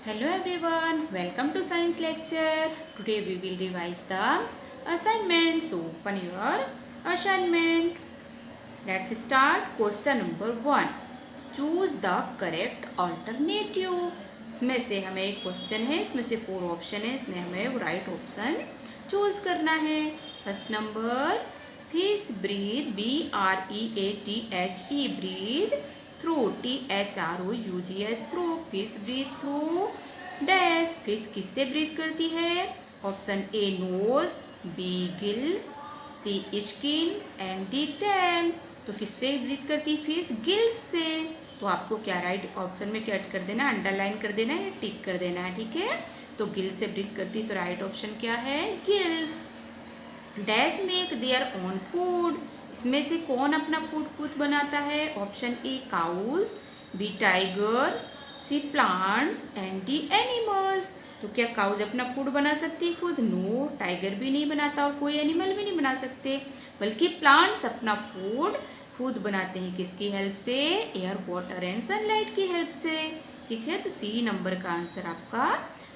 Hello everyone, welcome to science lecture. Today we will revise the assignment. So open your assignment. Let's start question number 1. Choose the correct alternative. इसमें से हमें एक question है, इसमें से 4 option है, इसमें हमें राइट ऑप्शन चूज करना है. First number, fish breathe BREATHE breathe through THROUGH through. Fish breathe through dash. Fish किससे ब्रीथ करती है? Option A nose, B gills, C skin and D tail. तो किससे ब्रीथ करती है फिश? गिल्स से. तो आपको क्या राइट ऑप्शन में क्या कर देना, अंडरलाइन कर देना है या टिक कर देना है, ठीक है. तो गिल्स से ब्रीथ करती, तो राइट ऑप्शन क्या है? Gills. Dash make their own food. इसमें से कौन अपना फूड खुद बनाता है? Option A cows, B tiger, C plants and D animals. तो क्या काउज अपना फूड बना सकती है खुद? नो, टाइगर भी नहीं बनाता और कोई एनिमल भी नहीं बना सकते, बल्कि प्लांट्स अपना फूड खुद बनाते हैं. किसकी हेल्प से? एयर, वाटर एंड सनलाइट की हेल्प से. ठीक है, तो सी नंबर का आंसर आपका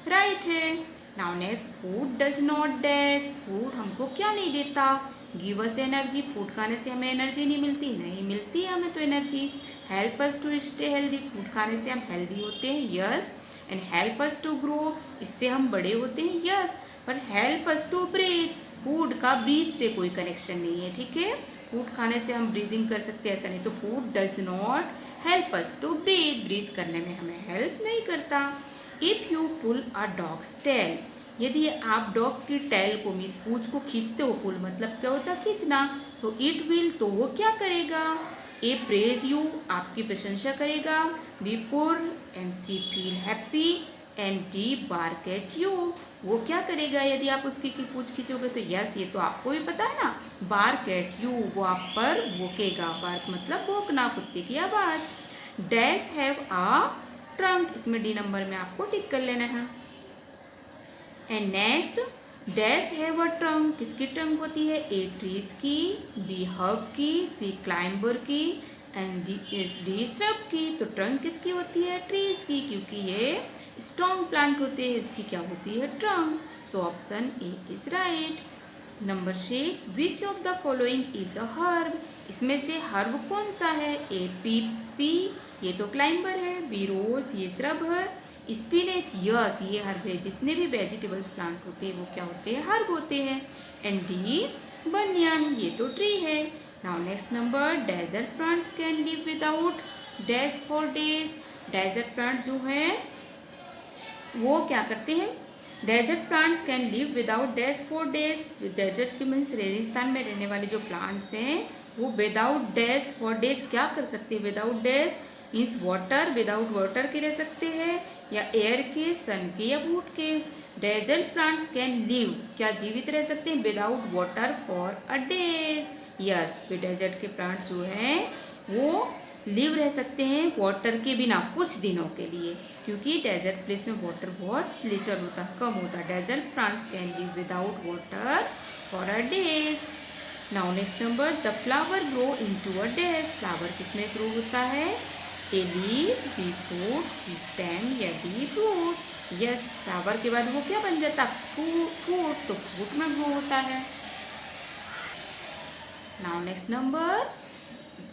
राइट है. Now next, food does not dash. Food हमको क्या नहीं देता? Give us energy. फूड खाने से हमें एनर्जी नहीं मिलती, नहीं मिलती है हमें तो energy. Help us to stay healthy. Food खाने से हम हेल्दी होते हैं, yes. And help us to grow. इससे हम बड़े होते हैं, यस. पर help us to breathe. Food का ब्रीथ से कोई कनेक्शन नहीं है, ठीक है. फूड खाने से हम ब्रीदिंग कर सकते हैं, ऐसा नहीं. तो food does not help us to breathe. Breathe करने में हमें हेल्प नहीं करता. If you pull a dog's tail. यदि आप डॉग की टेल को, मीन्स पूंछ को खींचते हो, पुल मतलब क्या होता है? खींचना. सो इट विल, तो वो क्या करेगा? ए प्रेज यू, आपकी प्रशंसा करेगा. B purr and C feel happy and D bark at you. वो क्या करेगा यदि आप उसकी पूंछ खींचोगे? तो यस, ये तो आपको भी पता है ना. बार्क एट यू, वो आप पर भौंकेगा. बार्क मतलब भौंकना, कुत्ते की आवाज. Dash have a trunk. इसमें डी नंबर में आपको टिक कर लेना है. And next, dash have a trunk. किसकी ट्रंक होती है? ए ट्रीज की, बी हर्ब की, सी क्लाइंबर की एंड डी श्रब की. तो ट्रंक किसकी होती है? ट्रीज की, क्योंकि ये स्ट्रॉन्ग प्लांट होते हैं, इसकी क्या होती है? Trunk. So option A is right. Number 6, which of the following is a herb. इसमें से हर्ब कौन सा है? ए पी, ये तो क्लाइंबर है. बी रोज, ये श्रब है. स्पिनेच, यस, ये हर्ब है. जितने भी वेजिटेबल्स प्लांट होते हैं वो क्या होते हैं? हर्ब होते हैं. एंड डी बनियन, ये तो ट्री है. Now next number, desert plants can live without dash for days. Desert plants जो हैं वो क्या करते हैं? Desert plants can live without dash for days. Desert की मीन्स रेगिस्तान में रहने वाले जो प्लांट्स हैं वो विदाउट डैश फॉर डेज क्या कर सकते हैं? Without dash means water, without water के रह सकते हैं, या एयर के, सन के, या वुड के. डेजर्ट प्लांट्स कैन लिव, क्या जीवित रह सकते हैं? Without water for a days. Yes, desert के प्लांट्स जो हैं वो लिव रह सकते हैं वाटर के बिना कुछ दिनों के लिए, क्योंकि डेजर्ट प्लेस में वाटर बहुत लिटिल होता है, कम होता है. Desert plants can live without water for a days. Now next number, the flower grow into a dash. Flower किसमें ग्रो होता है? A leaf, B fruit, C stem, या डी फ्रूट. यस, फ्लावर के बाद वो क्या बन जाता है? फ्रूट. तो फ्रूट में ग्रो होता है. Now next number,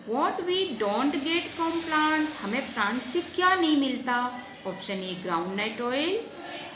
what we don't get from plants. हमें प्लांट से क्या नहीं मिलता? Option A groundnut oil,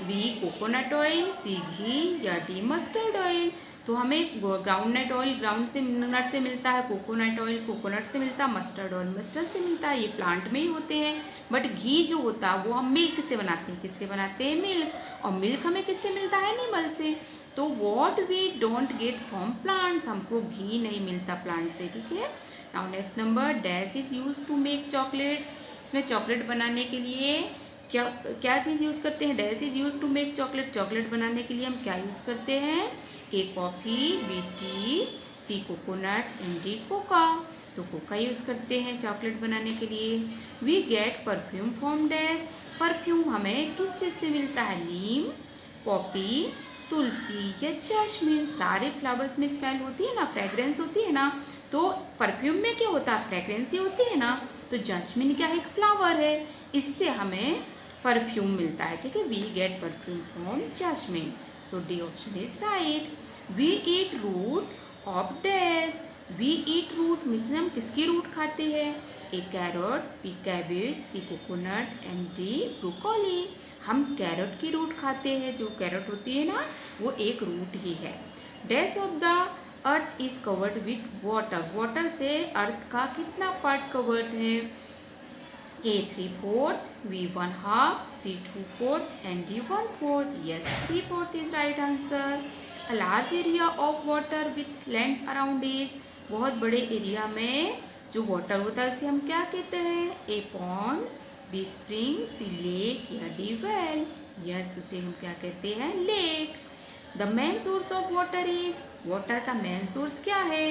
B coconut oil, C ghee, या डी मस्टर्ड ऑयल. तो हमें ग्राउंडनट ऑयल ग्राउंड से, नट से मिलता है. कोकोनट ऑयल कोकोनट से मिलता है. मस्टर्ड ऑयल मस्टर्ड से मिलता है. ये प्लांट में ही होते हैं. बट घी जो होता है वो हम मिल्क से बनाते हैं. किससे बनाते हैं? मिल्क. और मिल्क हमें किससे मिलता है? एनिमल से. तो what we don't get from plants, हमको घी नहीं मिलता प्लांट से, ठीक है. Now next number, dash is use to make chocolates. इसमें चॉकलेट बनाने के लिए क्या क्या चीज़ यूज़ करते हैं? Dash is use to make chocolate. Chocolate बनाने के लिए हम क्या यूज़ करते हैं? A coffee, B tea, C coconut and D cocoa. तो कोका यूज़ करते हैं चॉकलेट बनाने के लिए. We get perfume from dash. Perfume हमें किस चीज़ से मिलता है? नीम, पॉपी, तुलसी, या जैस्मिन. सारे फ्लावर्स में स्मेल होती है ना, फ्रेग्रेंस होती है ना. तो परफ्यूम में क्या होता है? फ्रेग्रेंस ही होती है ना. तो जैस्मिन क्या है? एक फ्लावर है. इससे हमें परफ्यूम मिलता है, ठीक है। We get perfume from jasmine, so D option is right. We eat root of dash, we eat root means हम किसकी रूट खाते हैं, A carrot, B cabbage, C coconut and D broccoli. हम कैरट की रूट खाते हैं, जो carrot होती है ना वो एक रूट ही है। Dash of the earth is covered with water, water से अर्थ का कितना पार्ट कवर्ड है, A 3/4, B 1/2, C 2/4 and D 1/4. Yes, 3/4 is right answer. A large area of water with land around is, बहुत बड़े एरिया में जो water होता है उसे हम क्या कहते हैं, A pond, B spring, C lake या D well. Yes, उसे हम क्या कहते हैं, lake. The main source of water is, water का मेन सोर्स क्या है,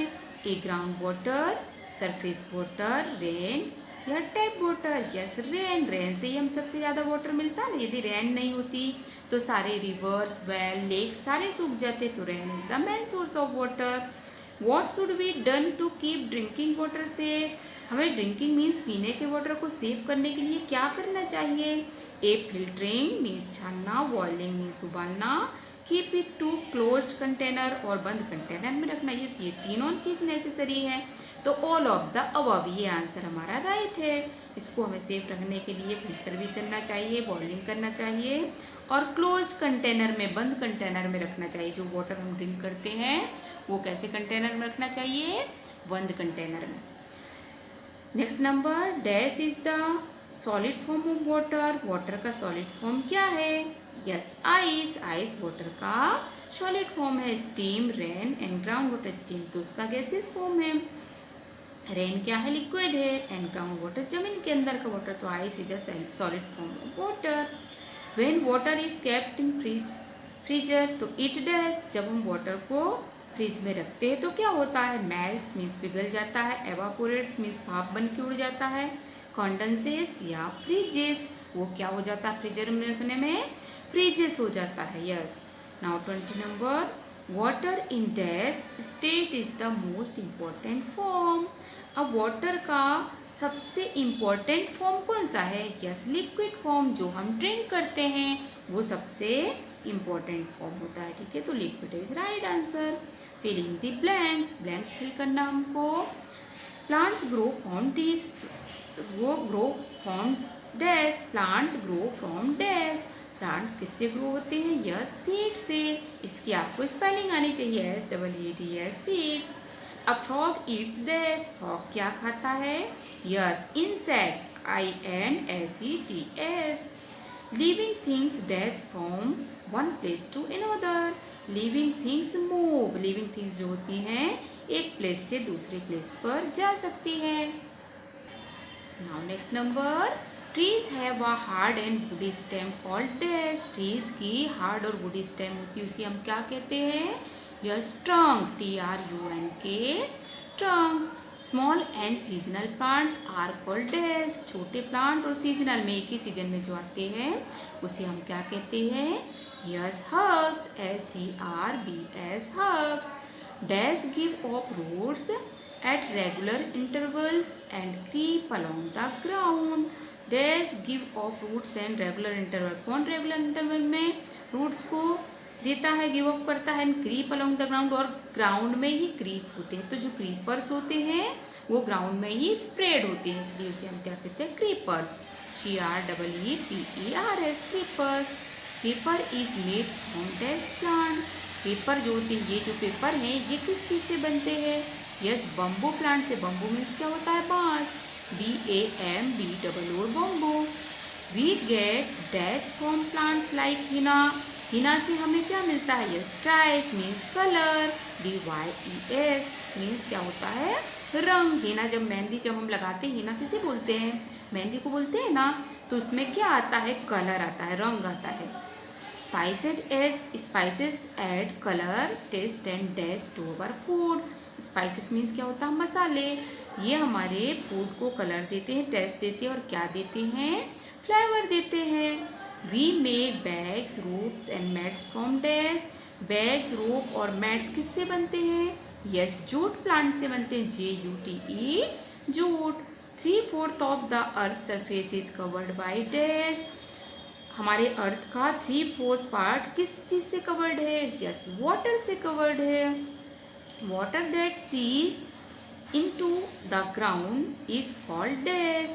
A ground water, surface water, rain या tap water. Yes, rain, rain से ही हम सबसे ज़्यादा वाटर मिलता है ना। यदि रेन नहीं होती तो सारे रिवर्स, वेल, लेक सारे सूख जाते, तो rain is the main source of water. What should be done to keep drinking water safe, हमें ड्रिंकिंग मीन्स पीने के वाटर को सेव करने के लिए क्या करना चाहिए, ए फिल्टरिंग मीन्स छानना, बॉइलिंग मीन्स उबालना, keep it to closed container और बंद कंटेनर में रखना। ये तीनों चीज़ नेसेसरी है, तो ऑल ऑफ द अबव ये आंसर हमारा राइट है। इसको हमें सेफ रखने के लिए फिल्टर भी करना चाहिए, बॉइलिंग करना चाहिए और क्लोज्ड कंटेनर में, बंद कंटेनर में रखना चाहिए। जो वाटर हम ड्रिंक करते हैं वो कैसे कंटेनर में रखना चाहिए, बंद कंटेनर में। Next number, dash is the solid form of water, water का सॉलिड फॉर्म क्या है, यस, आइस, आइस वाटर का सॉलिड फॉर्म है। Steam, rain and ground water, steam तो उसका गैसेस फॉर्म है, रेन क्या है, लिक्विड है, एंड ग्राउंड वाटर जमीन के अंदर का वाटर, तो ice is a solid form of water. When water is kept in freezer, तो इट डैश, जब हम वाटर को फ्रीज में रखते हैं तो क्या होता है, मेल्ट्स मीन्स पिघल जाता है, एवापोरेट्स मीन्स भाप बन के उड़ जाता है, कॉन्डेंसेस या फ्रीजेस, वो क्या हो जाता है फ्रीजर में रखने में, फ्रीजेस हो जाता है। Yes, now 20 number, water in dash state is the most important form. अब वाटर का सबसे इम्पॉर्टेंट फॉर्म कौन सा है, यस, लिक्विड फॉर्म, जो हम ड्रिंक करते हैं वो सबसे इम्पॉर्टेंट फॉर्म होता है, ठीक है। तो liquid is right answer. Filling the blanks, blanks fill करना हमको। प्लांट्स ग्रो फ्रॉम ट्रीज, वो grow from dash, plants grow from dash, plants किससे ग्रो होते हैं, यस, सीड से। इसकी आपको स्पेलिंग आनी चाहिए, SEEDS, seeds. A frog eats dash, frog क्या खाता है, yes, insects, INSECTS। Living things dash from one place to another, living things move, living things जो होती हैं एक प्लेस से दूसरे प्लेस पर जा सकती हैं। Now next number, trees have a hard and woody stem called dash, trees की हार्ड और वुडी स्टेम होती है, उसे हम क्या कहते हैं, yes, trunk, TRUNK, trunk. Small and seasonal plants are called dash, छोटे प्लांट और सीजनल में एक ही सीजन में जो आते हैं उसे हम क्या कहते हैं, yes, herbs, HERBS, herbs. Dash give off roots at regular intervals and creep along the ground, dash give off roots and regular interval, कौन रेगुलर इंटरवल में रूट्स को देता है, गिव अप करता है, and creep along the ground, और ground में ही क्रीप होते हैं। तो जो क्रीपर्स होते हैं वो ग्राउंड में ही स्प्रेड होते हैं, इसलिए उसे हम क्या कहते हैं, creepers, CREEPERS, creepers. Paper is made from dash plant, paper जो होते हैं, ये जो पेपर हैं ये किस चीज़ से बनते हैं, यस, बम्बू प्लांट से। बम्बू मीन्स क्या होता है, बांस, BAMBOO, bamboo. We get dash from plants like henna, हिना से हमें क्या मिलता है, yes, dyes means colour, DYES means क्या होता है, रंग। हिना जब मेहंदी जब हम लगाते हैं, हिना किसे बोलते हैं, मेहंदी को बोलते हैं ना, तो उसमें क्या आता है, कलर आता है, रंग आता है। Spices add colour, taste and dash to our food, spices means क्या होता है, मसाले, ये हमारे फूड को कलर देते हैं, टेस्ट देते हैं और क्या देते हैं, फ्लेवर देते हैं। We make bags, ropes and mats from dash, bags, rope और मैट्स किससे बनते हैं, यस, जूट प्लांट से बनते हैं, JUTE, jute. 3/4 of the earth surface is covered by dash, हमारे अर्थ का 3/4 पार्ट किस चीज़ से कवर्ड है? यस, वाटर से कवर्ड है। वाटर दैट सीप into the ground is called dash.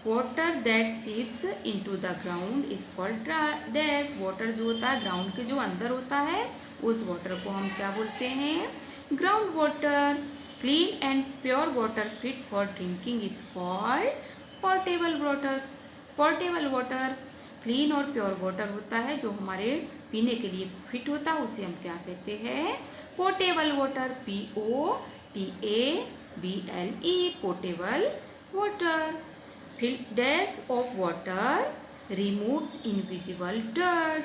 Water that seeps into the ground is called dash. water जो होता है ग्राउंड के जो अंदर होता है उस वाटर को हम क्या बोलते हैं? Ground water. Clean and pure water fit for drinking is called portable water. Portable water clean और प्योर वाटर होता है जो हमारे पीने के लिए फिट होता है, उसे हम क्या कहते हैं? Portable water. POTABLE portable water. Filters of water removes invisible dirt.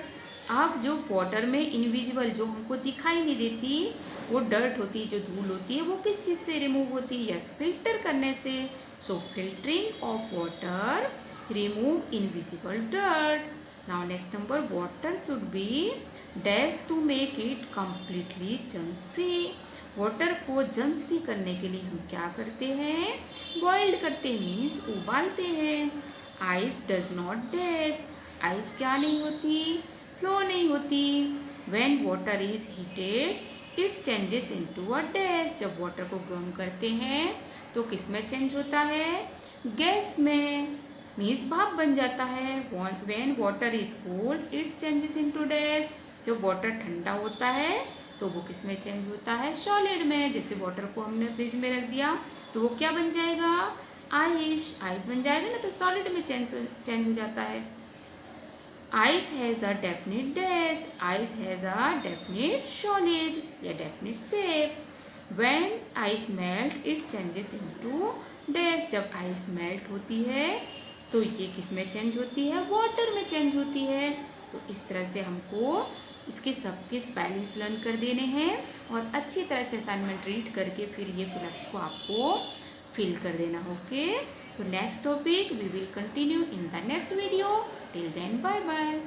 अब जो वाटर में इनविजिबल जो हमको दिखाई नहीं देती वो डर्ट होती है, जो धूल होती है, वो किस चीज़ से रिमूव होती है? यस, फिल्टर करने से. So filtering of water remove invisible dirt. Now next number, water should be dash to make it completely germs free. Water को जम्स फ्री करने के लिए हम क्या करते हैं? बॉइल्ड करते हैं, मीन्स उबालते हैं. Ice does not dash. Ice क्या नहीं होती? फ्लो नहीं होती. When water is heated it changes into a dash. जब वाटर को गर्म करते हैं तो किस में चेंज होता है? गैस में, मीन्स भाप बन जाता है. When water is cold it changes into dash. जब वाटर ठंडा होता है तो वो किस में चेंज होता है? सॉलिड में. जैसे वाटर को हमने फ्रिज में रख दिया तो वो क्या बन जाएगा? आइस. आइस बन जाएगा ना, तो सॉलिड में चेंज हो जाता है. Ice has a definite dash. Ice has a definite solid या definite shape. When ice melt it changes into dash. जब आइस मेल्ट होती है तो ये किस में चेंज होती है? वाटर में चेंज होती है. तो इस तरह से हमको इसके सबके स्पेलिंग्स लर्न कर देने हैं और अच्छी तरह से असाइनमेंट रीड करके फिर ये फिलअप्स को आपको फिल कर देना. Okay, so next topic we will continue in the next video. Till then, bye bye.